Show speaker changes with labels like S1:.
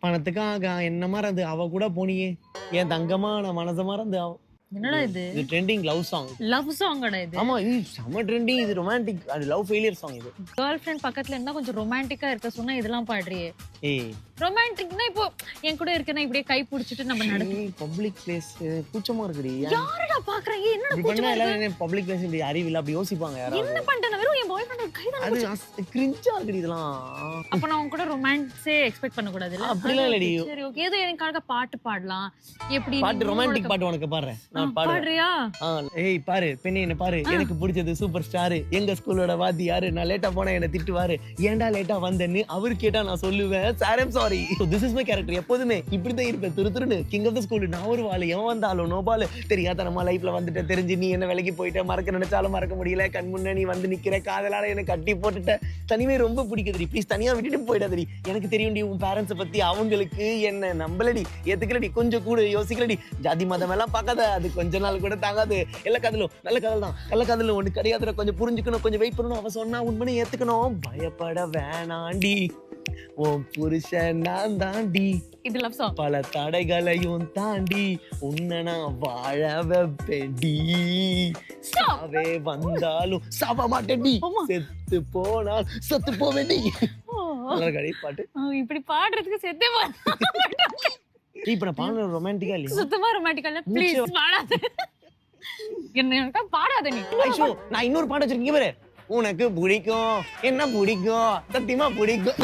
S1: பணத்துக்காக என்ன மறந்து அவ கூட போனியே என் தங்கமான மனச மறந்து
S2: என்னடா இது?
S1: இது ட்ரெண்டிங் லவ் சாங்.
S2: லவ் சாங்கடா இது.
S1: ஆமா இது செம ட்ரெண்டிங். இது ரொமான்டிக் அது லவ் ஃபெயிலியர் சாங் இது.
S2: கேர்ள் ஃப்ரெண்ட் பக்கத்துல இருந்தா கொஞ்சம் ரொமான்டிக்கா இருக்க சொன்னா இதெல்லாம் பாடுறியே.
S1: ஏய்
S2: ரொமான்டிக்னா இப்போ என் கூட இருக்கனா இப்படியே கை புடிச்சிட்டு நம்ம நடந்து
S1: பப்ளிக் பிளேஸ் கூச்சமா இருக்குடி.
S2: யாரடா பாக்குறீங்க? என்னடா
S1: இப்படி பண்ணா
S2: கூச்சமா இருக்கு?
S1: எல்லாரும் பப்ளிக் பிளேஸ் இப்படி அறிவில்ல அப்படி யோசிப்பாங்க யாராவது.
S2: என்ன பண்ணிட்டேன் வெறும் என் பாய் ஃப்ரெண்ட் கை தான்.
S1: அது கிரிஞ்சா இருக்குடி இதெல்லாம்.
S2: அப்ப நான் உன் கூட ரொமான்ஸே எக்ஸ்பெக்ட் பண்ண கூடாது இல்ல?
S1: அப்படிலாம் இல்லடி.
S2: சரி ஓகே. ஏதோ எனக்காக பாட்டு பாடலாம். எப்படி
S1: பாட்டு ரொமான்டிக் பாட்டு உனக்கு பாடுறேன் நான் பாடுறேன்.
S2: பாடுறியா?
S1: ஏய் பாரு பெண்ணே என்ன பாரு எனக்கு பிடிச்சது சூப்பர் ஸ்டார் எங்க ஸ்கூலோட வாத்தியாரு நான் லேட்டா போனா என்ன திட்டுவாரு ஏன்டா லேட்டா வந்தேன்னு அவரு கேட்டா நான் சொல்லுவேன் sir I'm sorry. This is my character. எப்போதுமே இப்படிதான் இருப்பேன் துருன்னு கிங் ஆஃப் த ஸ்கூல். நான் ஒரு வாள் எவன் வந்தாலும் நோ பால். தெரியாத நம்ம லைஃப்ல வந்துட்டு தெரிஞ்சு நீ என்ன வேலைக்கு போயிட்ட மறக்க நினைச்சாலும் மறக்க முடியல. கண் முன்ன நீ வந்து நிக்கிற காதலால எனக்கு கட்டி போட்டுட்ட. தனிமை ரொம்ப பிடிக்குதுடி ப்ளீஸ் தனியா விட்டுட்டு போயிடாதடி. எனக்கு தெரியும்டி உன் பேரண்ட்ஸை பத்தி அவங்களுக்கு என்ன நம்பலடி ஏத்துக்கலடி கொஞ்சம் கூட யோசிக்கலடி. ஜாதி மதம் எல்லாம் பார்க்காத அது கொஞ்ச நாள் கூட தாங்காது. எல்லா காதலும் நல்ல காதல் தான் கள்ள காதலும் ஒண்ணு கிடையாதுல. கொஞ்சம் புரிஞ்சுக்கணும் கொஞ்சம் வெயிட் பண்ணணும். அவ சொன்னா உண்மையை ஏத்துக்கணும். பயப்பட வேணாண்டி உன் புருஷன் நான் தாண்டி.
S2: இது லவ் சாங்.
S1: பல தடைகளையும் தாண்டி உன்னை நான் வாழ வைப்பேன்டி. சாவே வந்தாலும் சாவ மாட்டேன்டி. செத்து போனால் செத்து போவேன்டி. நல்லா கடி பாட்டு.
S2: இப்படி பாடுறதுக்கு செத்தே
S1: இப்ப நான் பாடுற ரொமான்டிக்கா இல்லையா?
S2: சுத்தமா ரொமான்டிக்கா இல்ல. ப்ளீஸ் பாடாத. என்ன பாடாத நீ.
S1: ஐயோ நான் இன்னொரு பாட்டு வச்சிருக்கீங்க பாரு. உனக்கு பிடிக்கும் என்ன பிடிக்கும் சத்தியமா பிடிக்கும்.